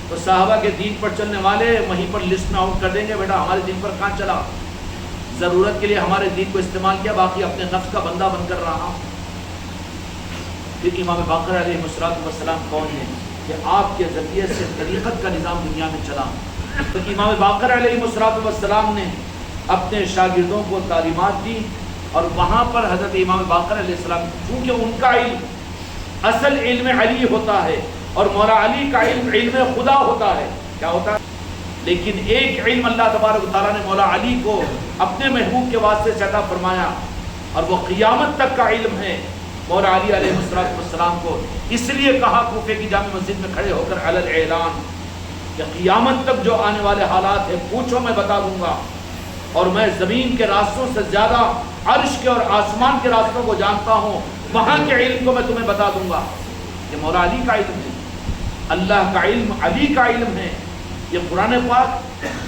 تو صحابہ کے دین پر چلنے والے وہیں پر لسٹ میں آؤٹ کر دیں گے، بیٹا ہمارے دین پر کہاں چلا، ضرورت کے لیے ہمارے دین کو استعمال کیا، باقی اپنے نفس کا بندہ بن کر رہا۔ پھر امام باقر علیہ السلام کون ہے کہ آپ کے ذریعے سے طریقت کا نظام دنیا میں چلا؟ تو امام باقر علیہ السلام نے اپنے شاگردوں کو تعلیمات دی، اور وہاں پر حضرت امام باقر علیہ السلام، چونکہ ان کا علم اصل علم علی ہوتا ہے، اور مولا علی کا علم علم خدا ہوتا ہے، کیا ہوتا ہے؟ لیکن ایک علم اللہ تبارک و تعالیٰ نے مولا علی کو اپنے محبوب کے واسطے سے عطا فرمایا، اور وہ قیامت تک کا علم ہے مولا علی علیہ السلام کو۔ اس لیے کہا کوفے کی جامع مسجد میں کھڑے ہو کر علی الاعلان کہ قیامت تک جو آنے والے حالات ہیں پوچھو میں بتا دوں گا، اور میں زمین کے راستوں سے زیادہ عرش کے اور آسمان کے راستوں کو جانتا ہوں، وہاں کے علم کو میں تمہیں بتا دوں گا۔ یہ مولا علی کا علم ہے، اللہ کا علم علی کا علم ہے۔ یہ قرآن پاک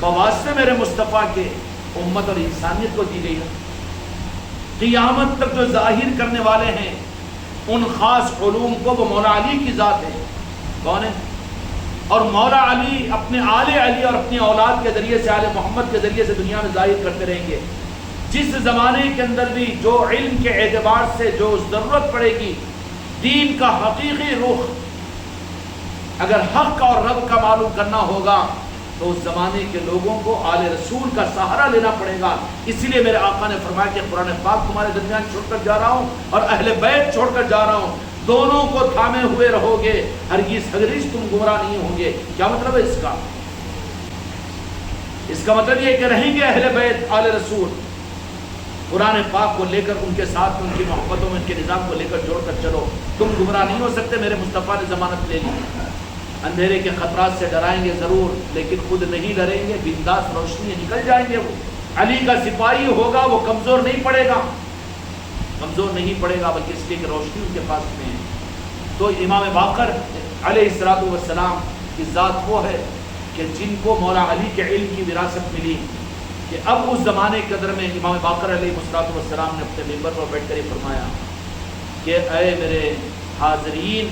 بواسطے میرے مصطفیٰ کے امت اور انسانیت کو دی گئی ہے۔ قیامت تک جو ظاہر کرنے والے ہیں ان خاص علوم کو، وہ مولا علی کی ذات ہے۔ کون ہے؟ اور مولا علی اپنے آل علی اور اپنی اولاد کے ذریعے سے، آل محمد کے ذریعے سے دنیا میں ظاہر کرتے رہیں گے۔ جس زمانے کے اندر بھی جو علم کے اعتبار سے جو ضرورت پڑے گی، دین کا حقیقی رخ اگر حق اور رب کا معلوم کرنا ہوگا تو اس زمانے کے لوگوں کو آل رسول کا سہارا لینا پڑے گا۔ اسی لیے میرے آقا نے فرمایا کہ قرآن پاک تمہارے درمیان چھوڑ کر جا رہا ہوں اور اہل بیت چھوڑ کر جا رہا ہوں، دونوں کو تھامے ہوئے رہو گے، ہرگز تم گمراہ نہیں ہوں گے۔ کیا مطلب ہے اس کا؟ اس کا مطلب یہ کہ رہیں گے اہل بیت آل رسول، قرآن پاک کو لے کر ان کے ساتھ ان کی محبتوں میں ان کے نظام کو لے کر جوڑ کر چلو، تم گمراہ نہیں ہو سکتے۔ میرے مصطفیٰ نے ضمانت لے لی، اندھیرے کے خطرات سے ڈرائیں گے ضرور لیکن خود نہیں ڈریں گے، بنداس روشنی نکل جائیں گے۔ وہ علی کا سپاہی ہوگا، وہ کمزور نہیں پڑے گا۔ کمزور نہیں پڑے گا، بلکہ اس لیے کہ روشنی ان کے پاس میں ہے۔ تو امام باقر علیہ الصلوۃ والسلام کی ذات وہ ہے کہ جن کو مولا علی کے علم کی وراثت ملی، کہ اب اس زمانے کے اندر میں امام باقر علیہ الصلوۃ والسلام نے اپنے ممبر پر بیٹھ کر یہ فرمایا کہ اے میرے حاضرین،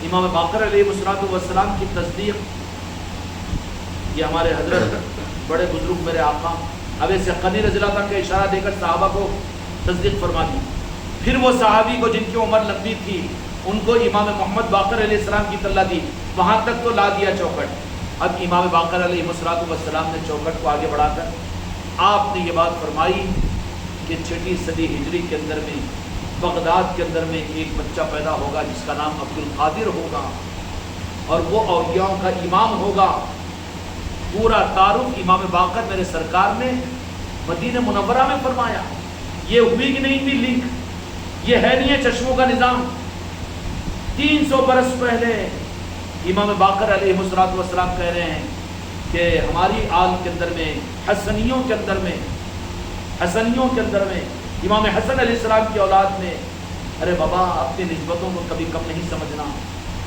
امام باقر علیہ الصلوۃ والسلام کی تصدیق، یہ ہمارے حضرت بڑے بزرگ میرے آقا اویس قرنی رضی اللہ عنہ کا اشارہ دے کر صحابہ کو تصدیق فرما دی۔ پھر وہ صحابی کو جن کی عمر لمبی تھی ان کو امام محمد باقر علیہ السلام کی اطلاع دی، وہاں تک تو لا دیا چوکھٹ۔ اب امام باقر علیہ الصلوۃ والسلام نے چوکھٹ کو آگے بڑھا کر آپ نے یہ بات فرمائی کہ 6 صدی ہجری کے اندر میں بغداد کے اندر میں ایک بچہ پیدا ہوگا جس کا نام عبد القادر ہوگا، اور وہ اولیاء کا امام ہوگا۔ پورا تعارف امام باقر میرے سرکار نے مدینہ منورہ میں فرمایا۔ یہ ہوئی کہ نہیں تھی لنک، یہ ہے نہیں ہے چشموں کا نظام۔ 300 برس پہلے امام باقر علیہ الصلوۃ والسلام کہہ رہے ہیں کہ ہماری آل کے اندر میں حسنیوں کے اندر میں امام حسن علیہ السلام کی اولاد میں، ارے بابا اپنی نسبتوں کو کبھی کم نہیں سمجھنا۔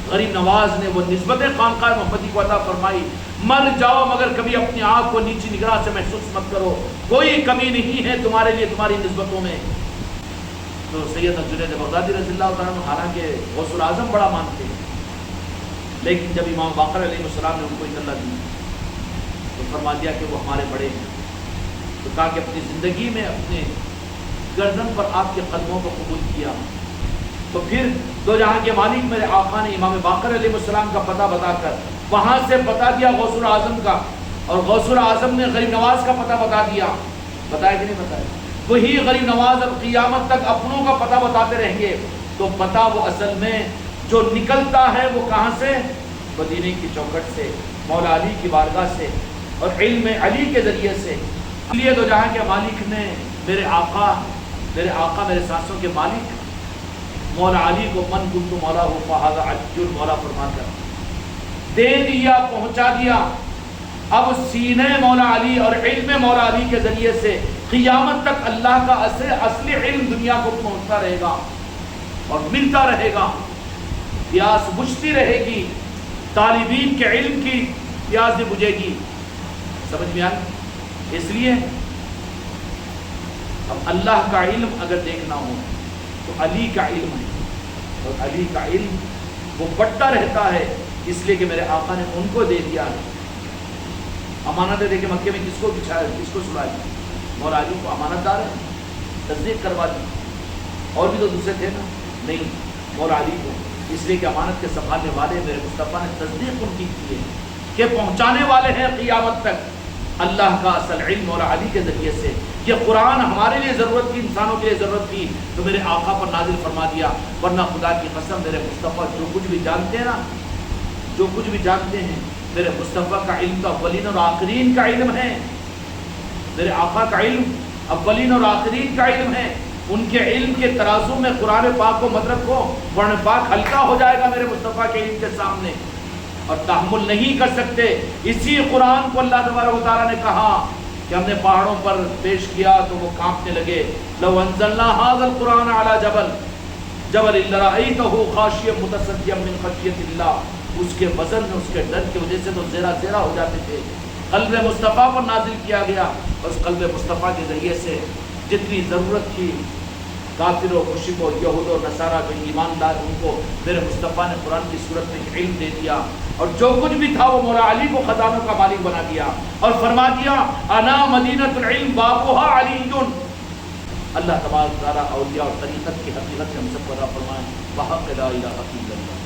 غریب نواز نے وہ نسبت خانقاہ محمدی کو عطا فرمائی، مر جاؤ مگر کبھی اپنی آنکھ کو نیچی نگاہ سے محسوس مت کرو، کوئی کمی نہیں ہے تمہارے لیے تمہاری نسبتوں میں۔ تو سید جنید بغدادی رضی اللہ تعالیٰ عنہ حالانکہ غوث الاعظم بڑا مانتے ہیں، لیکن جب امام باقر علیہ السلام نے ان کو اطلاع دی تو فرما دیا کہ وہ ہمارے بڑے ہیں۔ تو کہا کہ اپنی زندگی میں اپنے گردن پر آپ کے قدموں کو قبول کیا۔ تو پھر دو جہاں کے مالک میرے آقا نے امام باقر علیہ السلام کا پتہ بتا کر وہاں سے بتا دیا غوث الاعظم کا، اور غوث الاعظم نے غریب نواز کا پتہ بتا دیا۔ بتایا کہ نہیں بتایا؟ وہی غریب نواز اب قیامت تک اپنوں کا پتہ بتاتے رہیں گے۔ تو پتہ وہ اصل میں جو نکلتا ہے وہ کہاں سے؟ مدینے کی چوکھٹ سے، مولا علی کی بارگاہ سے، اور علم علی کے ذریعے سے۔ اس لیے دو جہاں کے مالک نے میرے آقا میرے سانسوں کے مالک مولا علی کو من کنت مولا ہو فہذا علی المولا فرما کر دے دیا، پہنچا دیا۔ اب سینے مولا علی اور علم مولا علی کے ذریعے سے قیامت تک اللہ کا اصلی علم دنیا کو پہنچتا رہے گا اور ملتا رہے گا، پیاس بجھتی رہے گی، طالبین کے علم کی پیاس بھی بجھے گی۔ سمجھ میں آئی؟ اس لیے اب اللہ کا علم اگر دیکھنا ہو تو علی کا علم ہے، اور علی کا علم وہ بڑھتا رہتا ہے، اس لیے کہ میرے آقا نے ان کو دے دیا ہے۔ امانتیں دے کے مکے میں کس کو بچھایا، کس کو سلایا؟ مولا علی کو امانت دار ہے، تصدیق کروا دی۔ اور بھی تو دوسرے تھے نا، نہیں، مولا علی کو، اس لیے کہ امانت کے سنبھالنے والے میرے مصطفیٰ نے تصدیق ان کی ہے کہ پہنچانے والے ہیں قیامت تک اللہ کا اصل علم مولا علی کے ذریعے سے۔ یہ قرآن ہمارے لیے ضرورت تھی، انسانوں کے لیے ضرورت تھی، تو میرے آقا پر نازل فرما دیا۔ ورنہ خدا کی قسم میرے مصطفیٰ جو کچھ بھی جانتے ہیں نا، جو کچھ بھی جانتے ہیں، میرے مصطفیٰ کا علم تو اولین اور آخرین کا علم ہے۔ میرے آقا کا علم اولین اور آخرین کا علم ہے۔ ان کے علم کے ترازو میں قرآن پاک کو مت رکھو، قرآن پاک ہلکا ہو جائے گا میرے مصطفیٰ کے علم کے سامنے، اور تحمل نہیں کر سکتے۔ اسی قرآن کو اللہ تبارک و تعالیٰ نے کہا کہ ہم نے پہاڑوں پر پیش کیا تو وہ کانپنے لگے۔ لو انزلنا هذا القرآن على جبل لرأيته خاشعا متصدعا من خشية الله، اس کے وزن میں، اس کے ڈر کی وجہ سے تو زیرہ زیرہ ہو جاتے تھے۔ قلب مصطفیٰ پر نازل کیا گیا، اس قلب مصطفیٰ کے ذریعے سے جتنی ضرورت تھی کافروں، مشرکوں، یہود و نصارہ جو ایمان لائے ان کو میرے مصطفیٰ نے قرآن کی صورت میں علم دے دیا، اور جو کچھ بھی تھا وہ مولا علی کو خزانوں کا مالک بنا دیا، اور فرما دیا انا مدینۃ العلم بابها علی۔ اللہ تبارک و تعالیٰ اولیاء اور طریقت کی حقیقت سے ہم سب کو عطا فرمائے۔ بحق لا الہ الا اللہ۔